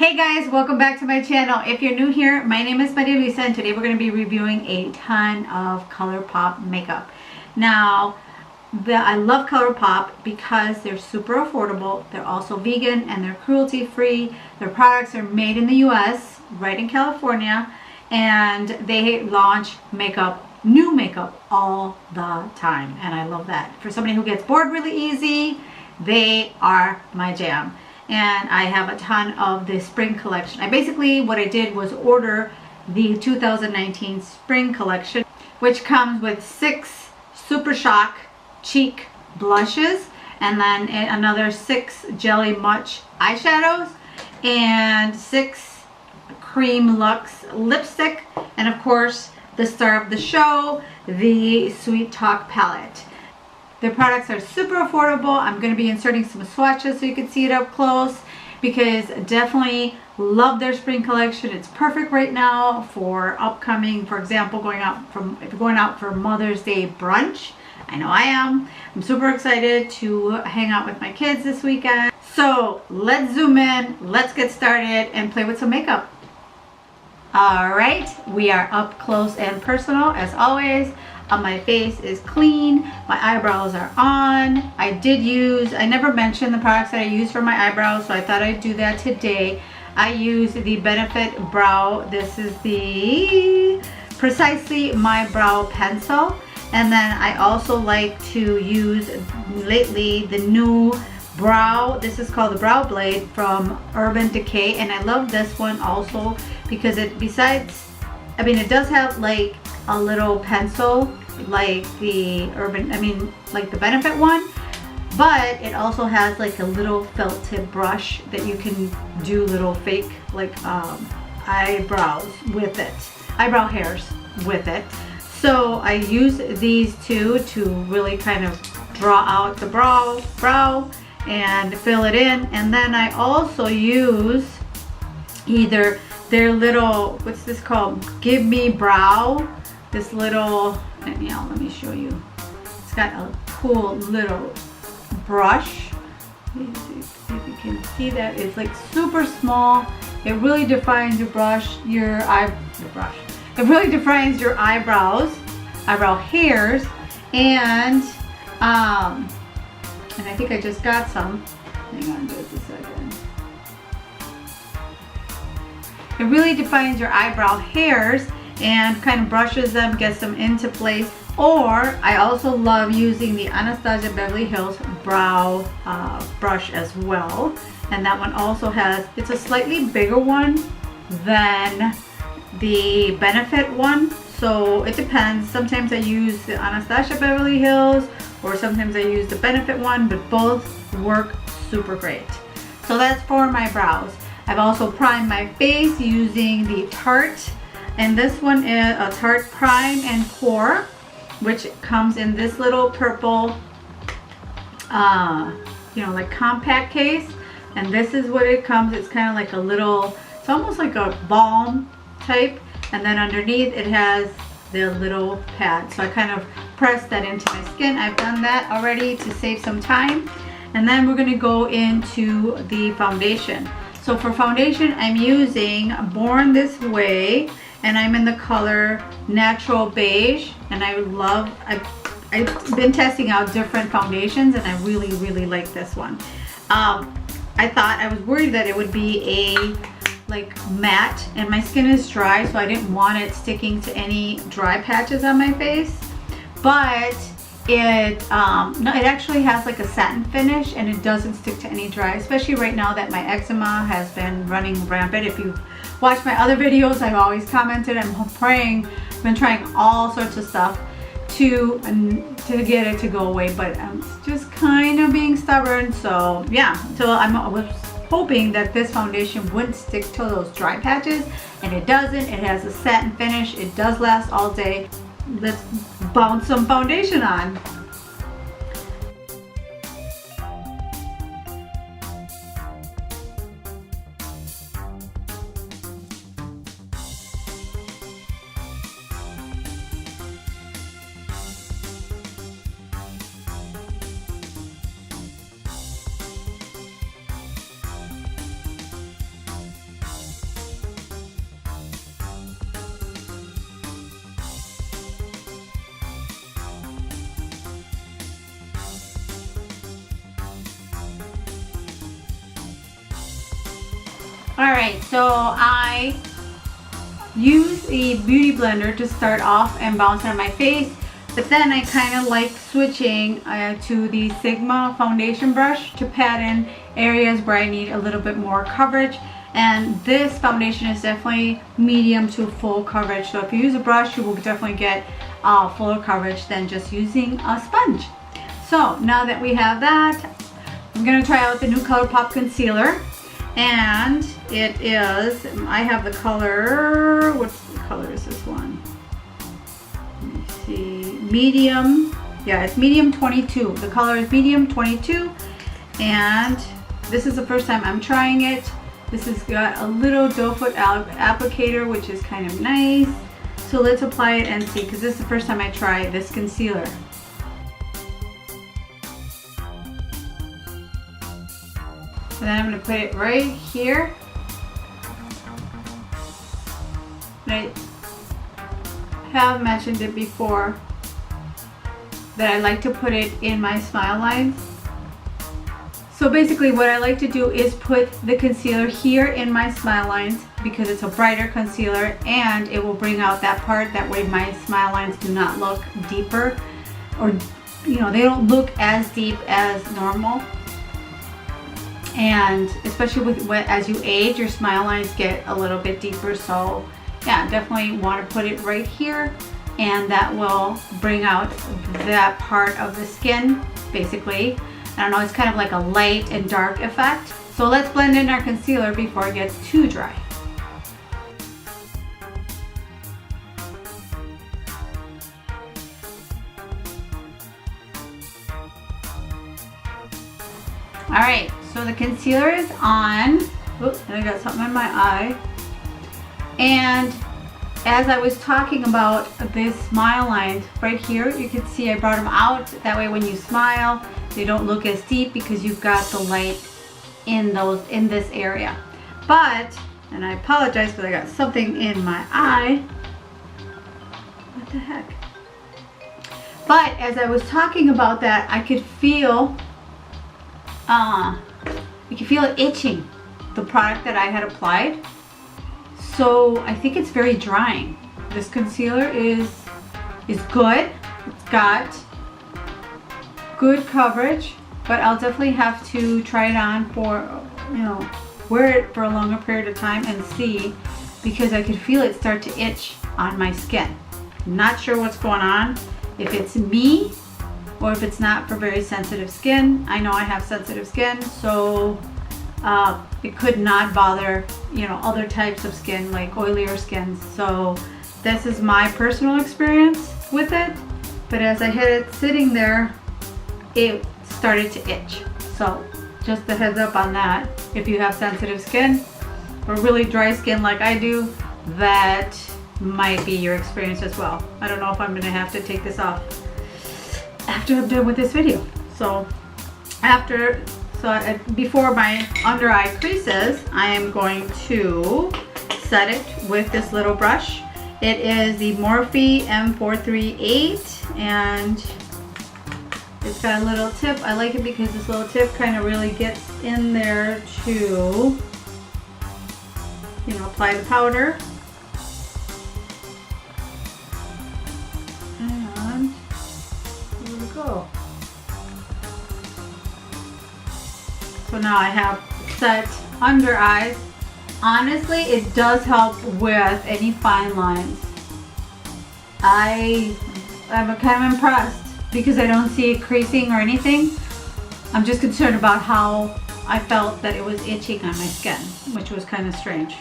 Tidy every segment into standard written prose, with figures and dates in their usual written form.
Hey guys, welcome back to my channel. If you're new here, my name is Maria Luisa and today we're going to be reviewing a ton of ColourPop makeup. Now, I love ColourPop because they're super affordable. They're also vegan and they're cruelty free. Their products are made in the US, right in California, and they launch new makeup all the time, and I love that. For somebody who gets bored really easy, they are my jam. And I have a ton of the spring collection. What I did was order the 2019 spring collection, which comes with 6 Super Shock cheek blushes and then another 6 Jelly Much eyeshadows and 6 Cream Luxe lipstick, and of course the star of the show, the Sweet Talk palette. Their products are super affordable. I'm going to be inserting some swatches so you can see it up close, because definitely love their spring collection. It's perfect right now for upcoming, for example, if you're going out for Mother's Day brunch. I know I am. I'm super excited to hang out with my kids this weekend. So let's zoom in, let's get started and play with some makeup. Alright, we are up close and personal as always. My face is clean, my eyebrows are on. I never mentioned the products that I use for my eyebrows, so I thought I'd do that today. I use the Benefit Brow. This is the Precisely My Brow Pencil. And then I also like to use lately the new brow. This is called the Brow Blade from Urban Decay, and I love this one also because it does have like a little pencil like the Benefit one, but it also has like a little felt tip brush that you can do little fake eyebrow hairs with it. So I use these two to really kind of draw out the brow and fill it in, and then I also use either their little, what's this called, Give Me Brow. This little, let me show you. It's got a cool little brush. Let me see if you can see that. It's like super small. It really defines It really defines your eyebrow hairs, and I think I just got some. Hang on just a second. It really defines your eyebrow hairs and kind of brushes them, gets them into place. Or I also love using the Anastasia Beverly Hills brow brush as well, and that one also it's a slightly bigger one than the Benefit one, so it depends. Sometimes I use the Anastasia Beverly Hills or sometimes I use the Benefit one, but both work super great. So that's for my brows. I've also primed my face using the Tarte, and this one is a Tarte Prime and Core, which comes in this little purple like compact case, and this is what it comes. It's kind of like a little, it's almost like a balm type, and then underneath it has the little pad, so I kind of press that into my skin. I've done that already to save some time, and then we're going to go into the foundation. So for foundation, I'm using Born This Way, and I'm in the color Natural Beige, and I've been testing out different foundations, and I really like this one. I was worried that it would be matte, and my skin is dry, so I didn't want it sticking to any dry patches on my face, but it actually has like a satin finish, and it doesn't stick to any dry, especially right now that my eczema has been running rampant. If you've watched my other videos, I've always commented, I've been trying all sorts of stuff to get it to go away, but I'm just kind of being stubborn. So yeah, so I was hoping that this foundation wouldn't stick to those dry patches, and it doesn't. It has a satin finish. It does last all day. Let's bounce some foundation on. Alright, so I use a beauty blender to start off and bounce it on my face, but then I kind of like switching to the Sigma foundation brush to pat in areas where I need a little bit more coverage. And this foundation is definitely medium to full coverage, so if you use a brush, you will definitely get fuller coverage than just using a sponge. So now that we have that, I'm going to try out the new ColourPop concealer. And it is, I have the color, what color is this one? Let me see, medium, yeah, it's medium 22. The color is medium 22, and this is the first time I'm trying it. This has got a little doe foot applicator, which is kind of nice. So let's apply it and see, because this is the first time I try this concealer. And then I'm going to put it right here. I have mentioned it before that I like to put it in my smile lines. So basically what I like to do is put the concealer here in my smile lines because it's a brighter concealer and it will bring out that part. That way my smile lines do not look deeper, or they don't look as deep as normal. And especially with as you age, your smile lines get a little bit deeper. So yeah, definitely want to put it right here, and that will bring out that part of the skin basically. I don't know, it's kind of like a light and dark effect. So let's blend in our concealer before it gets too dry. Alright, so the concealer is on. Oops, and I got something in my eye. And as I was talking about this smile lines right here, you can see I brought them out. That way when you smile, they don't look as deep because you've got the light in this area. But, and I apologize because I got something in my eye. What the heck? But as I was talking about that, I could feel you can feel it itching, the product that I had applied. So I think it's very drying. This concealer is good. It's got good coverage, but I'll definitely have to try it on for, wear it for a longer period of time and see, because I could feel it start to itch on my skin. Not sure what's going on, if it's me or if it's not for very sensitive skin. I know I have sensitive skin, so it could not bother, other types of skin, like oilier skins. So this is my personal experience with it. But as I had it sitting there, it started to itch. So just a heads up on that. If you have sensitive skin or really dry skin like I do, that might be your experience as well. I don't know if I'm gonna have to take this off after I'm done with this video. So before my under eye creases, I am going to set it with this little brush. It is the Morphe M438, and it's got a little tip. I like it because this little tip kind of really gets in there to, apply the powder. And here we go. So now I have set under eyes. Honestly, it does help with any fine lines. I'm kind of impressed because I don't see it creasing or anything. I'm just concerned about how I felt that it was itching on my skin, which was kind of strange.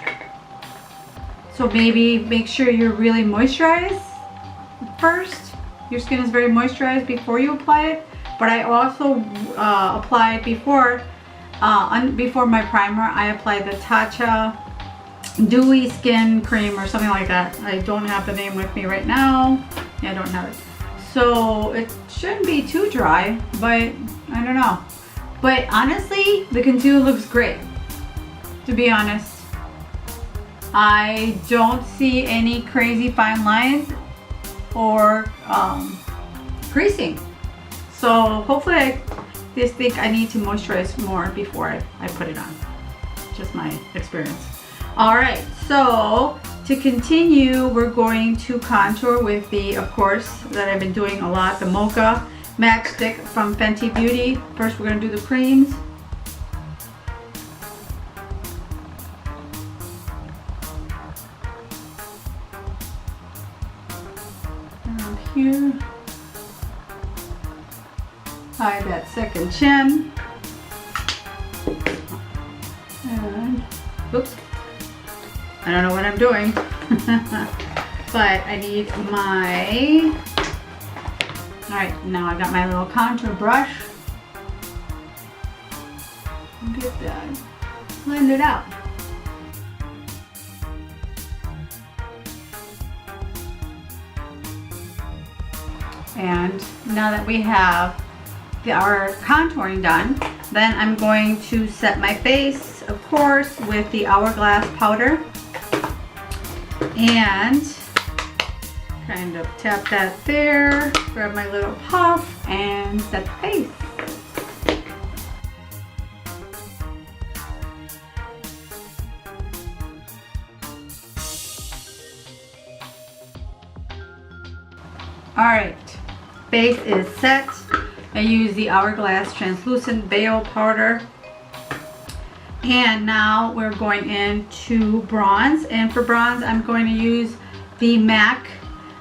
So maybe make sure you're really moisturized first. Your skin is very moisturized before you apply it. But I also applied before my primer, I applied the Tatcha Dewy Skin Cream or something like that. I don't have the name with me right now. Yeah, I don't have it. So it shouldn't be too dry, but I don't know. But honestly, the concealer looks great, to be honest. I don't see any crazy fine lines or creasing. So hopefully I just think I need to moisturize more before I put it on. just my experience. All right, so to continue, we're going to contour with the, of course, that I've been doing a lot, the Mocha Matchstick from Fenty Beauty. First, we're going to do the creams. Around here. Hide that second chin. And, oops. I don't know what I'm doing. But I need my... Alright, now I got my little contour brush. Get that blended out. And now that we have our contouring done, then I'm going to set my face, of course, with the Hourglass powder. And kind of tap that there, grab my little puff, and set the face. Alright, face is set. I use the Hourglass Translucent Veil Powder. And now we're going into bronze. And for bronze, I'm going to use the MAC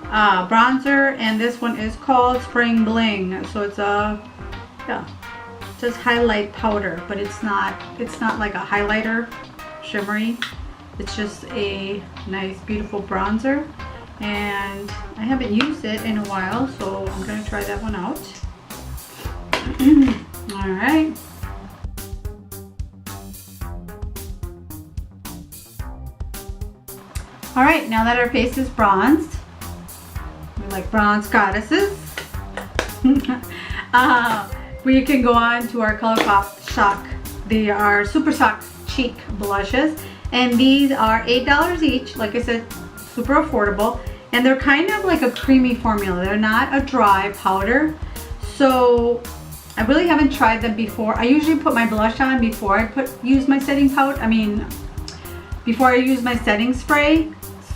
bronzer. And this one is called Spring Bling. So it's a, yeah, just highlight powder. But it's not like a highlighter, shimmery. It's just a nice, beautiful bronzer. And I haven't used it in a while, so I'm going to try that one out. Alright. Alright, now that our face is bronzed, we like bronze goddesses, we can go on to our ColourPop Shock. They are Super Shock Cheek Blushes, and these are $8 each. Like I said, super affordable, and they're kind of like a creamy formula. They're not a dry powder, so I really haven't tried them before. I usually put my blush on before I use my setting powder. Before I use my setting spray.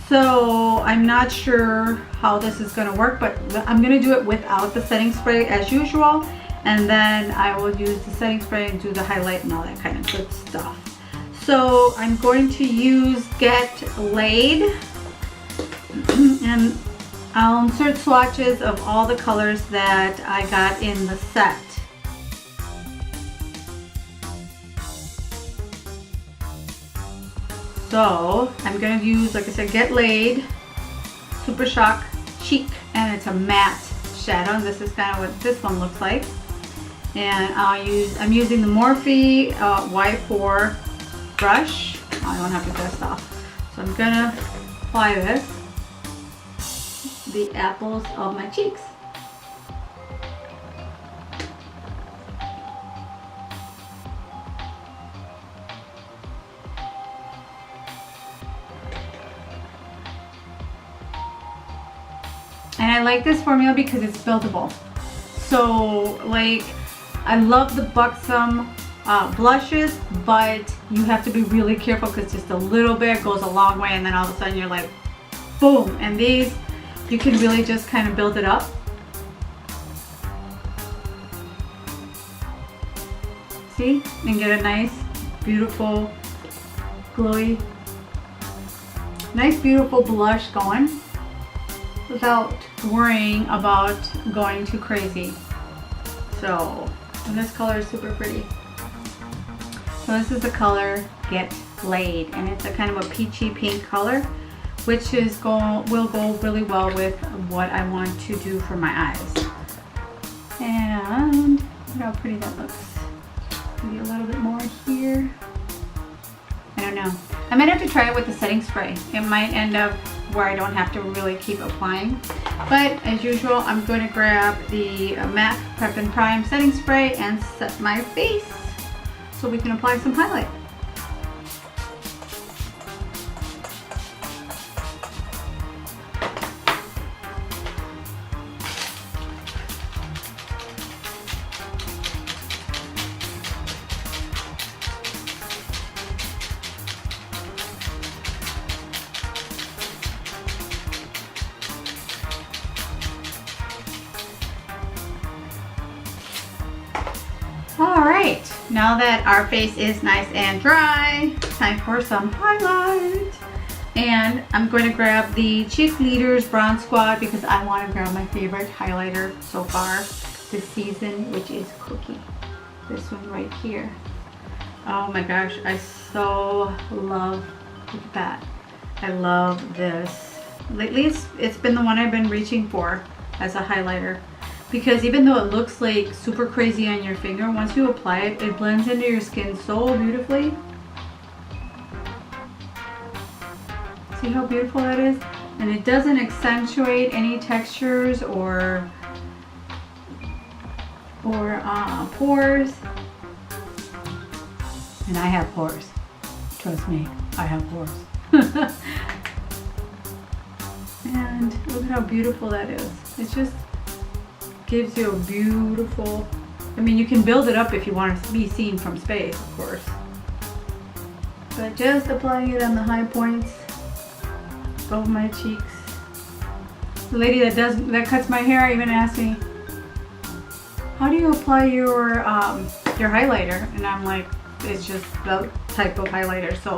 So I'm not sure how this is going to work, but I'm going to do it without the setting spray as usual, and then I will use the setting spray and do the highlight and all that kind of good stuff. So I'm going to use Get Laid, and I'll insert swatches of all the colors that I got in the set. So I'm going to use, like I said, Get Laid Super Shock Cheek, and it's a matte shadow. And this is kind of what this one looks like. And I'm using the Morphe Y4 brush. Oh, I don't have to dust off. So I'm going to apply this the apples of my cheeks. And I like this formula because it's buildable. So like, I love the Buxom blushes, but you have to be really careful because just a little bit goes a long way, and then all of a sudden you're like, boom. And these, you can really just kind of build it up. See? And get a nice, beautiful, glowy, nice, beautiful blush going, without worrying about going too crazy. So, and this color is super pretty. So this is the color Get Laid, and it's a kind of a peachy pink color, which is will go really well with what I want to do for my eyes. And look how pretty that looks. Maybe a little bit more here. I don't know. I might have to try it with the setting spray. It might end up where I don't have to really keep applying. But as usual, I'm going to grab the MAC Prep and Prime setting spray and set my face so we can apply some highlight. All right, now that our face is nice and dry, time for some highlight. And I'm going to grab the Cheek Leaders Bronze Squad because I want to grab my favorite highlighter so far this season, which is Cookie. This one right here. Oh my gosh, I so love, look at that. I love this. Lately it's been the one I've been reaching for as a highlighter. Because even though it looks like super crazy on your finger, once you apply it, it blends into your skin so beautifully. See how beautiful that is? And it doesn't accentuate any textures or pores. And I have pores. Trust me, I have pores. And look at how beautiful that is. It just gives you a beautiful, I mean, you can build it up if you want to be seen from space, of course. But just applying it on the high points of my cheeks. The lady that cuts my hair even asked me, how do you apply your highlighter? And I'm like, it's just the type of highlighter. So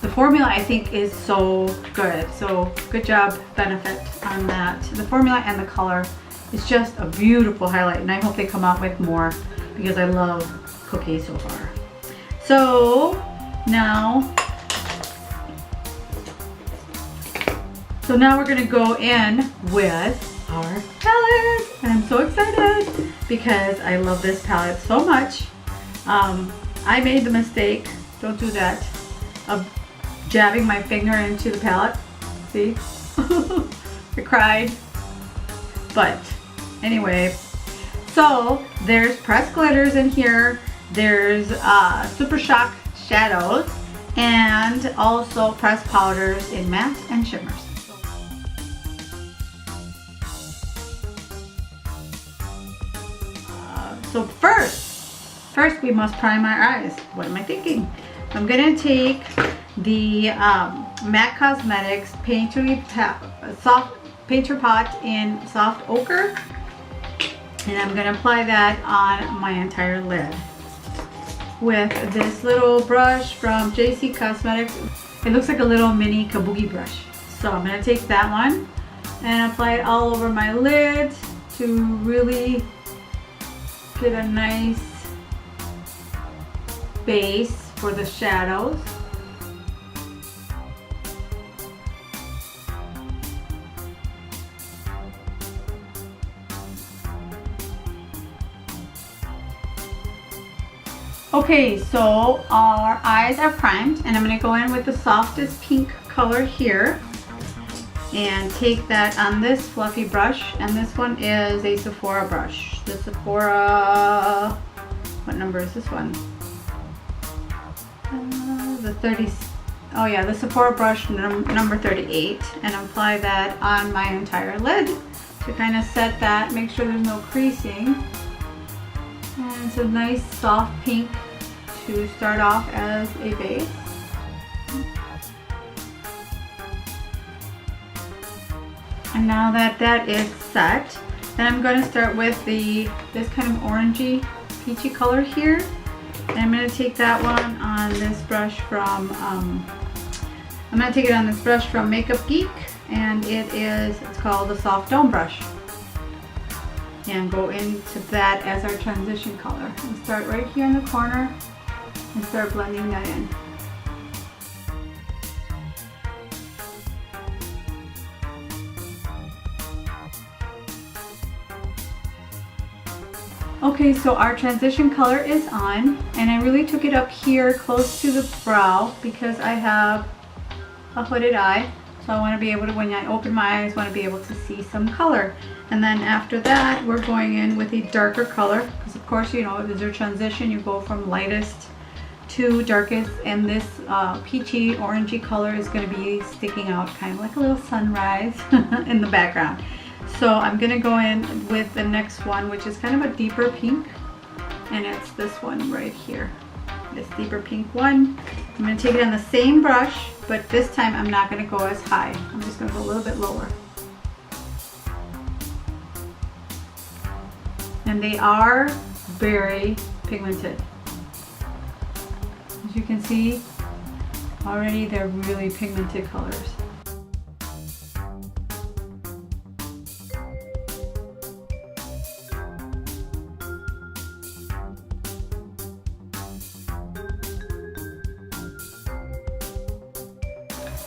the formula I think is so good. So good job, Benefit, on that. The formula and the color is just a beautiful highlight, and I hope they come out with more because I love Cookie so far. So now we're gonna go in with our palette, and I'm so excited because I love this palette so much. I made the mistake, don't do that, of jabbing my finger into the palette. See? I cried. But anyway, so there's pressed glitters in here. There's Super Shock shadows and also pressed powders in matte and shimmers. So first we must prime our eyes. What am I thinking? I'm gonna take the MAC Cosmetics Painter Pot in Soft Ochre, and I'm gonna apply that on my entire lid with this little brush from JC Cosmetics. It looks like a little mini kabuki brush. So I'm gonna take that one and apply it all over my lid to really get a nice base for the shadows. Okay, so our eyes are primed, and I'm going to go in with the softest pink color here and take that on this fluffy brush, and this one is a Sephora brush. The Sephora, what number is this one? The Sephora brush number 38, and apply that on my entire lid to kind of set that, make sure there's no creasing. And it's a nice soft pink to start off as a base. And now that that is set, then I'm going to start with this kind of orangey, peachy color here. And I'm going to take that one on this brush from, I'm going to take it on this brush from Makeup Geek, and it's called the Soft Dome Brush. And go into that as our transition color. And start right here in the corner and start blending that in. Okay, so our transition color is on, and I really took it up here close to the brow because I have a hooded eye. So I want to be able to, when I open my eyes, want to be able to see some color. And then after that, we're going in with a darker color because, of course, you know, as your transition, you go from lightest to darkest, and this peachy orangey color is going to be sticking out kind of like a little sunrise in the background. So I'm going to go in with the next one, which is kind of a deeper pink, and it's this one right here, this deeper pink one. I'm going to take it on the same brush, but this time I'm not going to go as high. I'm just going to go a little bit lower. And they are very pigmented. As you can see, already they're really pigmented colors.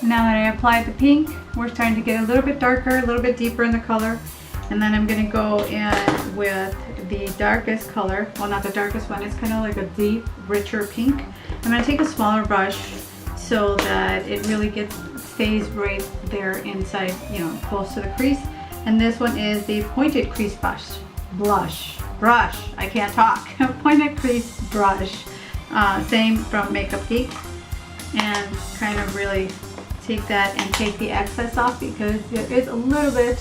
Now that I applied the pink, we're starting to get a little bit darker, a little bit deeper in the color. And then I'm going to go in with the darkest color. Well, not the darkest one. It's kind of like a deep, richer pink. I'm going to take a smaller brush so that it really stays right there inside, you know, close to the crease. And this one is the pointed crease brush. I can't talk. Pointed crease brush. Same from Makeup Geek. And kind of really take that and take the excess off because there is a little bit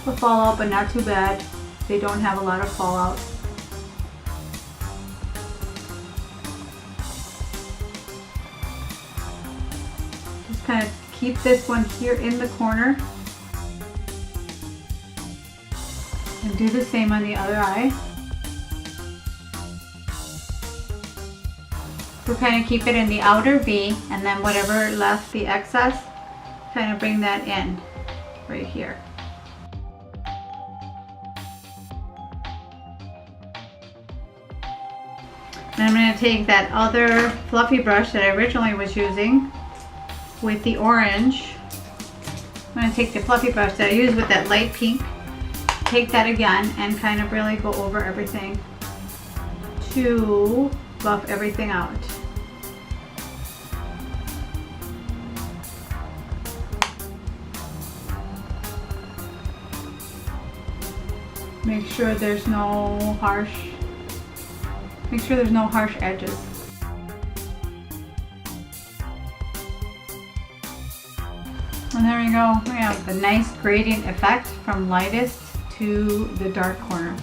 of fallout, but not too bad. They don't have a lot of fallout. Just kind of keep this one here in the corner and do the same on the other eye. So kind of keep it in the outer V, and then whatever left the excess, kind of bring that in right here. Then I'm going to take that other fluffy brush that I originally was using with the orange. I'm going to take the fluffy brush that I used with that light pink, take that again, and kind of really go over everything to buff everything out. Make sure there's no harsh edges. And there we go. We have the nice gradient effect from lightest to the dark corner.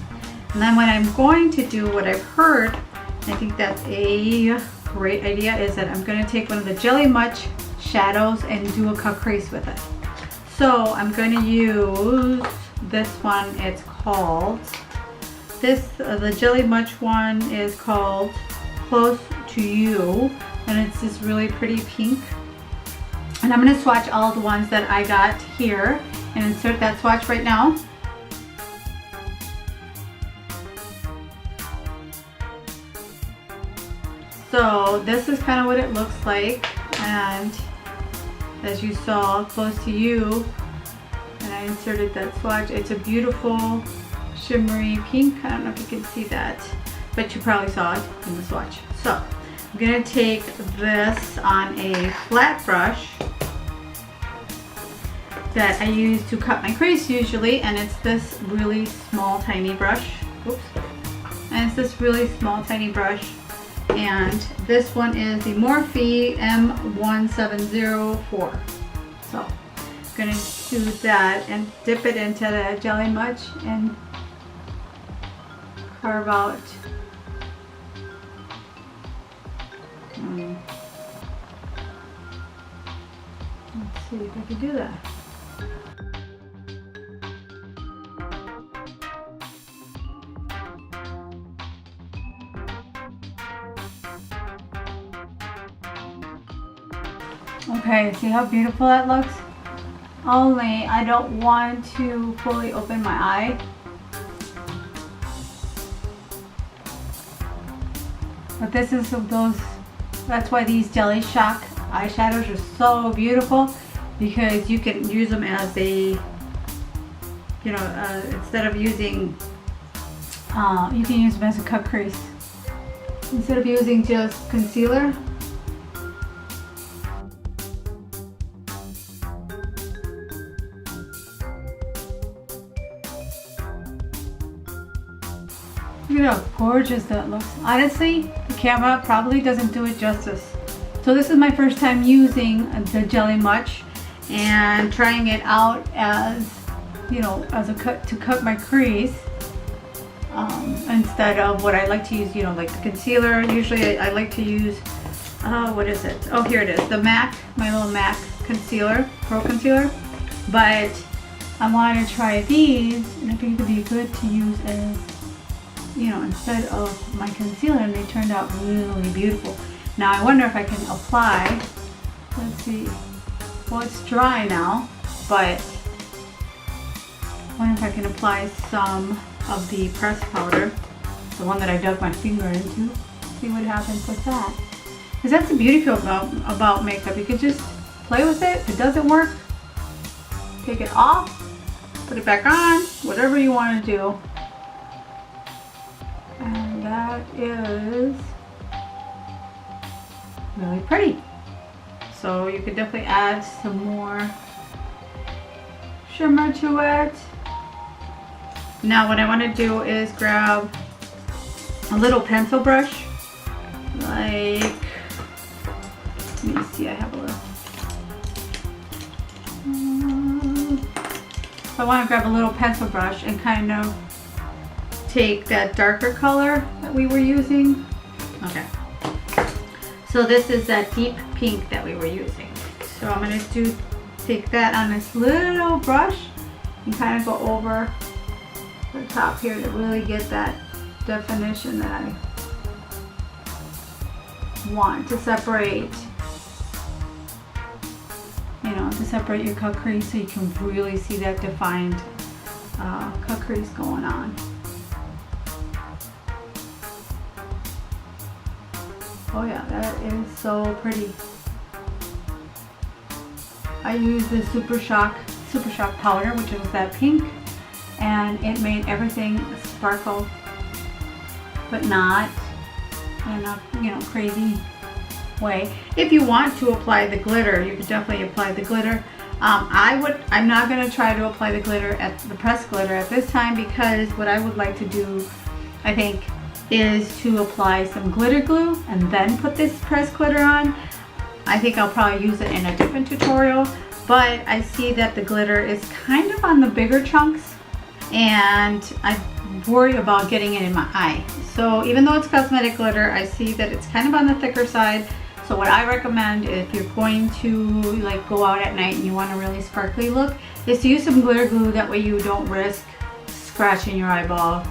And then what I'm going to do, what I've heard, I think that's a great idea, is that I'm going to take one of the Jelly Much shadows and do a cut crease with it. So I'm going to use this one. It's called, the Jelly Much one is called Close to You, and it's this really pretty pink. And I'm going to swatch all the ones that I got here and insert that swatch right now. So this is kind of what it looks like, and as you saw, Close to You, and I inserted that swatch. It's a beautiful shimmery pink. I don't know if you can see that, but you probably saw it in the swatch. So I'm going to take this on a flat brush that I use to cut my crease usually, and it's this really small tiny brush. Oops. And it's this really small tiny brush, and this one is the Morphe M1704. So I'm going to use that and dip it into the Jelly Much and carve out. Let's see if I can do that. Okay, see how beautiful that looks? Only I don't want to fully open my eye. But this is those, that's why these Jelly Shock eyeshadows are so beautiful, because you can use them as a, you know, instead of using, you can use them as a cut crease. Instead of using just concealer. Look at how gorgeous that looks. Honestly, the camera probably doesn't do it justice. So this is my first time using the Jelly Much and trying it out as, you know, as a cut to cut my crease, instead of what I like to use, you know, like the concealer. Usually I like to use, what is it? Oh, here it is, the MAC, my little MAC concealer, Pro Concealer. But I want to try these, and I think it would be good to use as you know, instead of my concealer, and they turned out really beautiful. Now I wonder if I can apply, let's see, well it's dry now, but I wonder if I can apply some of the pressed powder, the one that I dug my finger into, see what happens with that. Because that's the beauty about makeup. You can just play with it. If it doesn't work, take it off, put it back on, whatever you want to do. And that is really pretty. So you could definitely add some more shimmer to it. Now what I want to do is grab a little pencil brush, like, let me see, I have a little. So I want to grab a little pencil brush and kind of take that darker color that we were using. Okay. So this is that deep pink that we were using. So I'm going to take that on this little brush and kind of go over the top here to really get that definition that I want to separate, you know, to separate your cut crease so you can really see that defined cut crease going on. Oh yeah, that is so pretty. I used the Super Shock powder, which was that pink, and it made everything sparkle, but not in a, you know, crazy way. If you want to apply the glitter, you could definitely apply the glitter. I'm not going to try to apply the glitter at the pressed glitter at this time, because what I would like to do, I think, is to apply some glitter glue and then put this pressed glitter on. I think I'll probably use it in a different tutorial, but I see that the glitter is kind of on the bigger chunks, and I worry about getting it in my eye. So even though it's cosmetic glitter, I see that it's kind of on the thicker side. So what I recommend, if you're going to like go out at night and you want a really sparkly look, is to use some glitter glue. That way you don't risk scratching your eyeball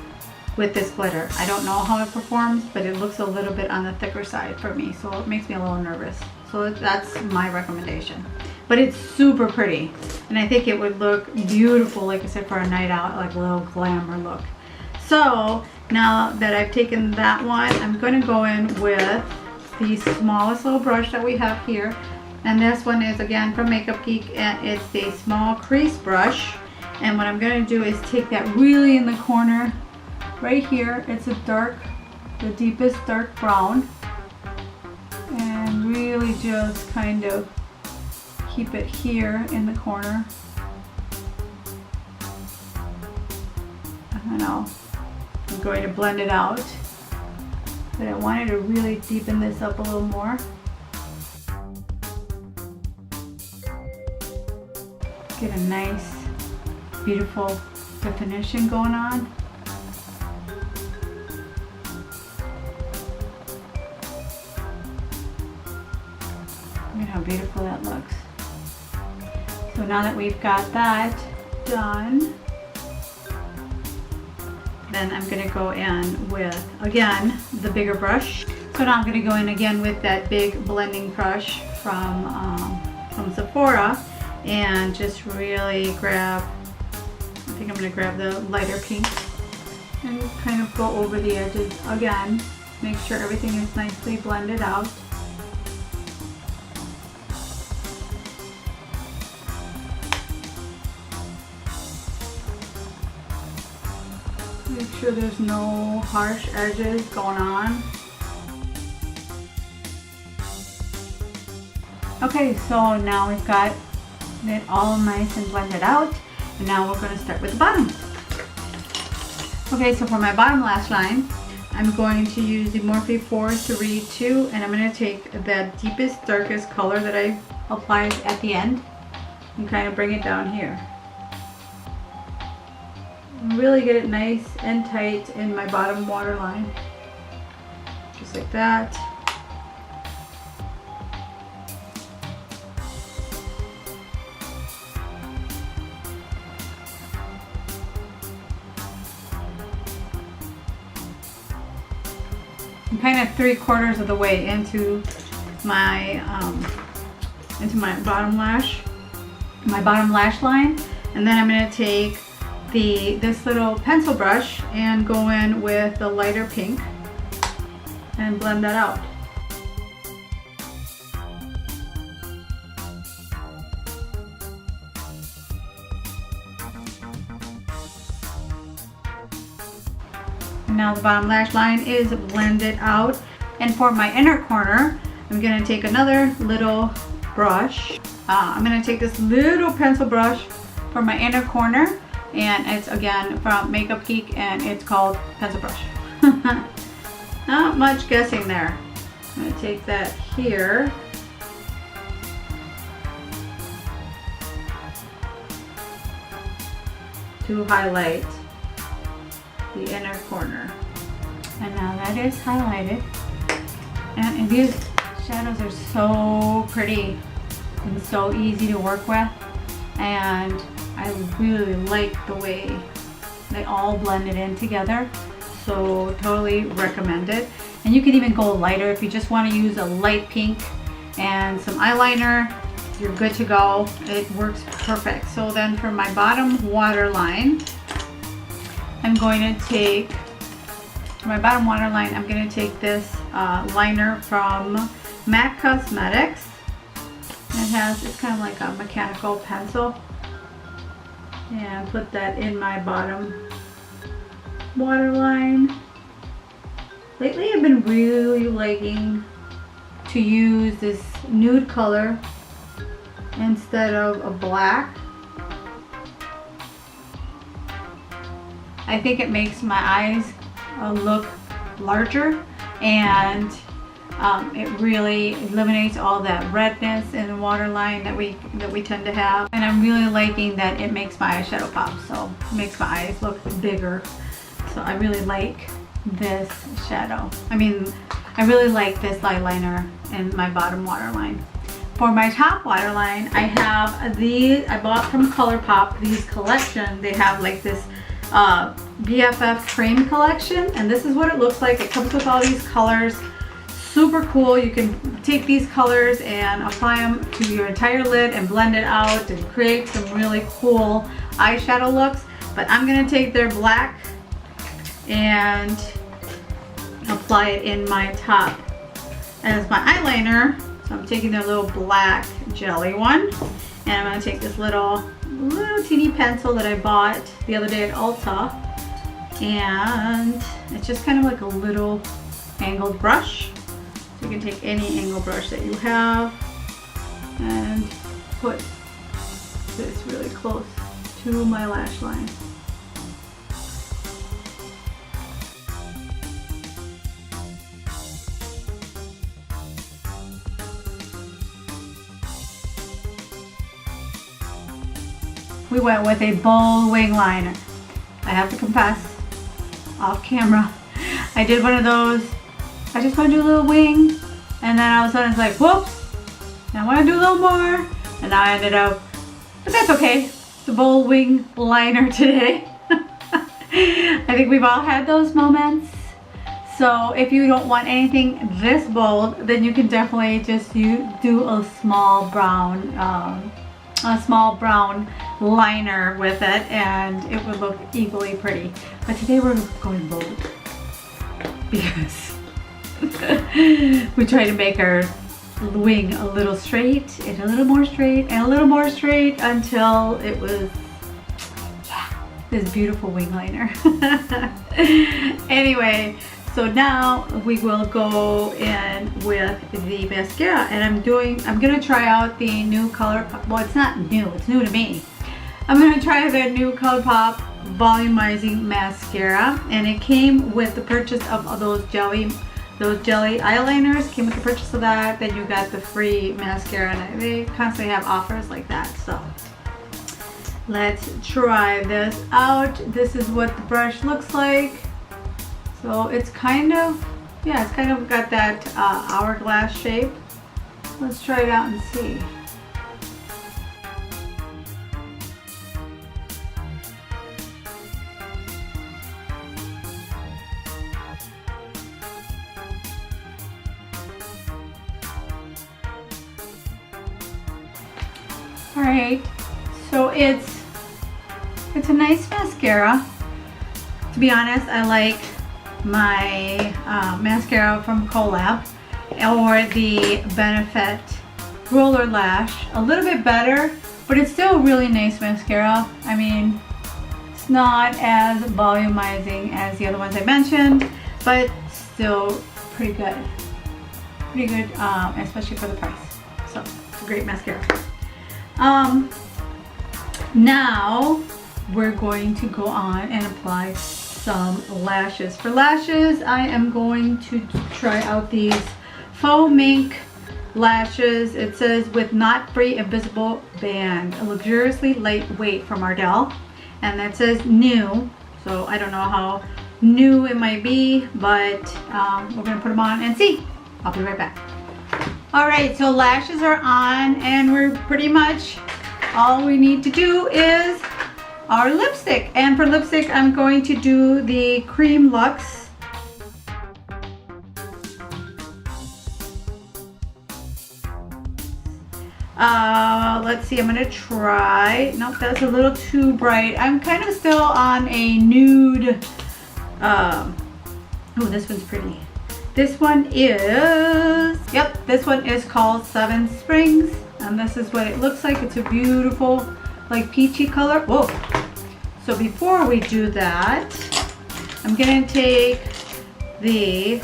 with this glitter. I don't know how it performs, but it looks a little bit on the thicker side for me, so it makes me a little nervous. So that's my recommendation. But it's super pretty, and I think it would look beautiful, like I said, for a night out, like a little glamour look. So now that I've taken that one, I'm going to go in with the smallest little brush that we have here, and this one is again from Makeup Geek, and it's a small crease brush. And what I'm going to do is take that really in the corner right here. It's a dark, the deepest dark brown, and really just kind of keep it here in the corner. I don't know, I'm going to blend it out, but I wanted to really deepen this up a little more. Get a nice, beautiful definition going on. Look at how beautiful that looks. So now that we've got that done, then I'm going to go in with, again, the bigger brush. So now I'm going to go in again with that big blending brush from Sephora, and just really grab, I think I'm going to grab the lighter pink and kind of go over the edges again. Make sure everything is nicely blended out. Make sure there's no harsh edges going on. Okay, so now we've got it all nice and blended out, and now we're going to start with the bottom. Okay, so for my bottom lash line, I'm going to use the Morphe 432, and I'm going to take that deepest, darkest color that I applied at the end and kind of bring it down here. Really get it nice and tight in my bottom waterline, just like that. I'm kind of 3/4 of the way into my bottom lash line, and then I'm going to take this little pencil brush and go in with the lighter pink and blend that out. Now the bottom lash line is blended out, and for my inner corner I'm going to take another little brush. I'm going to take this little pencil brush for my inner corner, and it's again from Makeup Geek, and it's called Pencil Brush. Not much guessing there. I'm going to take that here. To highlight the inner corner. And now that is highlighted. And these shadows are so pretty and so easy to work with. And I really like the way they all blended in together. So totally recommend it. And you can even go lighter if you just want to use a light pink and some eyeliner. You're good to go. It works perfect. So then for my bottom waterline, I'm going to take this liner from MAC Cosmetics. It's kind of like a mechanical pencil, and put that in my bottom waterline. Lately I've been really liking to use this nude color instead of a black. I think it makes my eyes look larger, and it really eliminates all that redness in the waterline that we tend to have. And I'm really liking that it makes my eyeshadow pop, so it makes my eyes look bigger. So I really like this shadow. I really like this eyeliner in my bottom waterline. For my top waterline, I have these. I bought from ColourPop these collection. They have like this BFF frame collection, and this is what it looks like. It comes with all these colors. Super cool. You can take these colors and apply them to your entire lid and blend it out and create some really cool eyeshadow looks. But I'm going to take their black and apply it in my top as my eyeliner. So I'm taking their little black jelly one, and I'm going to take this little teeny pencil that I bought the other day at Ulta, and it's just kind of like a little angled brush. So you can take any angled brush that you have and put this really close to my lash line. We went with a bold wing liner. I have to confess, off camera, I did one of those. I just want to do a little wing, and then all of a sudden it's like, whoops, I want to do a little more, and now I ended up, but that's okay. It's a bold wing liner today. I think we've all had those moments. So if you don't want anything this bold, then you can definitely just do a small brown liner with it, and it would look equally pretty. But today we're going bold because we try to make our wing a little straight and a little more straight and a little more straight until it was, yeah, this beautiful wing liner. Anyway, so now we will go in with the mascara, and I'm gonna try out the new ColourPop. Well, it's not new, it's new to me. I'm gonna try the new ColourPop volumizing mascara, and it came with the purchase of those jelly eyeliners. Came with the purchase of that. Then you got the free mascara, and they constantly have offers like that. So let's try this out. This is what the brush looks like. So it's kind of, yeah, it's kind of got that hourglass shape. Let's try it out and see. All right, so it's a nice mascara. To be honest, I like my mascara from COLOURPOP or the Benefit Roller Lash a little bit better, but it's still a really nice mascara. I mean, it's not as volumizing as the other ones I mentioned, but still pretty good. Pretty good, especially for the price. So it's a great mascara. Now we're going to go on and apply some lashes. For lashes, I am going to try out these faux mink lashes. It says with knot-free invisible band, a luxuriously lightweight from Ardell, and that says new. So I don't know how new it might be, but we're gonna put them on and see. I'll be right back. All right, so lashes are on, and we're pretty much all we need to do is our lipstick. And for lipstick, I'm going to do the Cream Luxe. Let's see, I'm gonna try. Nope, that's a little too bright. I'm kind of still on a nude. Oh, this one's pretty. This one is, yep, this one is called Seven Springs, and this is what it looks like. It's a beautiful, like peachy color. Whoa. So before we do that, I'm gonna take the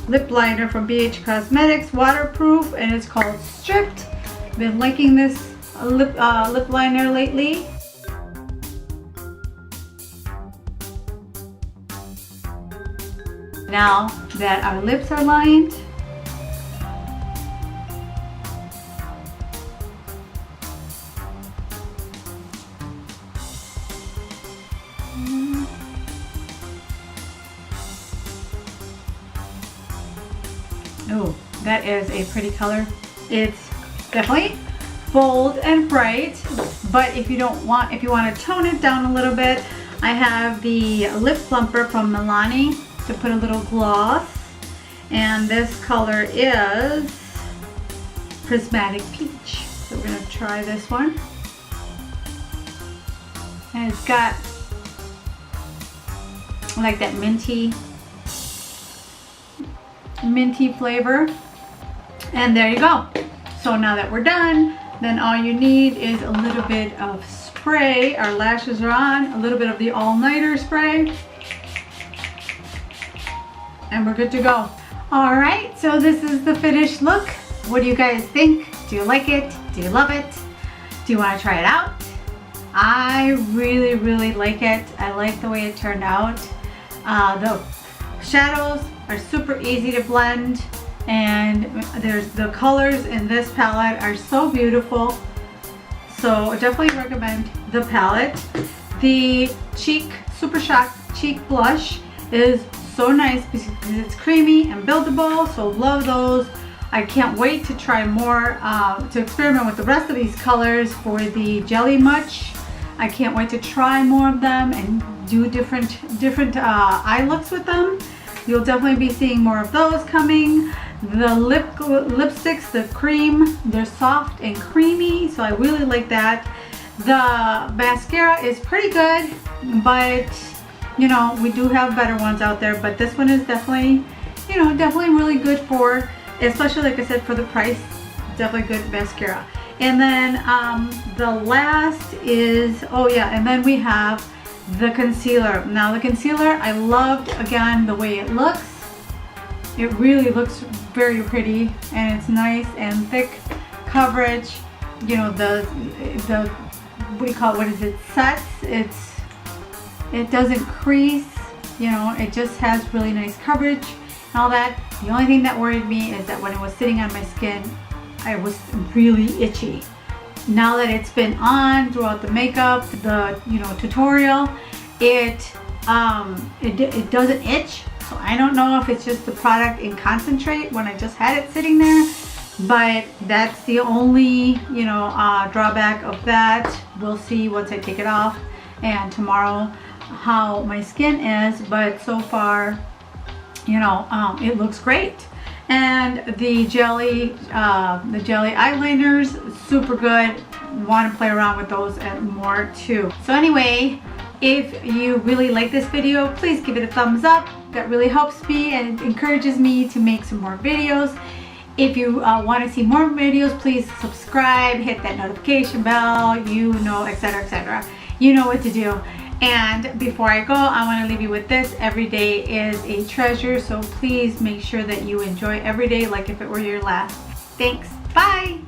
lip liner from BH Cosmetics, waterproof, and it's called Stripped. Been liking this lip liner lately. Now that our lips are lined, oh, that is a pretty color. It's definitely bold and bright, but if you want to tone it down a little bit, I have the lip plumper from Milani to put a little gloss, and this color is Prismatic Peach. So we're gonna try this one, and it's got like that minty flavor. And there you go. So now that we're done, then all you need is a little bit of spray. Our lashes are on, a little bit of the all-nighter spray, and we're good to go. All right, so this is the finished look. What do you guys think? Do you like it? Do you love it? Do you want to try it out? I really, really like it. I like the way it turned out. The shadows are super easy to blend, and there's the colors in this palette are so beautiful. So I definitely recommend the palette. The Super Shock Cheek Blush is so nice because it's creamy and buildable, so love those. I can't wait to try more, to experiment with the rest of these colors for the Jelly Much. I can't wait to try more of them and do different eye looks with them. You'll definitely be seeing more of those coming. The lipsticks, the cream, they're soft and creamy, so I really like that. The mascara is pretty good, but you know, we do have better ones out there, but this one is definitely, you know, definitely really good for, especially like I said, for the price, definitely good mascara. And then the last is, oh yeah, and then we have the concealer. Now the concealer, I loved, again, the way it looks. It really looks very pretty, and it's nice and thick coverage. You know, the what do you call it? What is it? Sets. It doesn't crease. You know, it just has really nice coverage and all that. The only thing that worried me is that when it was sitting on my skin, I was really itchy. Now that it's been on throughout the makeup, the tutorial, it doesn't itch. So I don't know if it's just the product in concentrate when I just had it sitting there, but that's the only drawback of that. We'll see once I take it off and tomorrow how my skin is, but so far, it looks great. And the jelly eyeliners, super good. Want to play around with those and more too. So anyway, if you really like this video, please give it a thumbs up. That really helps me and encourages me to make some more videos. If you want to see more videos, please subscribe, hit that notification bell, you know, etc., etc. You know what to do. And before I go, I want to leave you with this. Every day is a treasure, so please make sure that you enjoy every day like if it were your last. Thanks. Bye.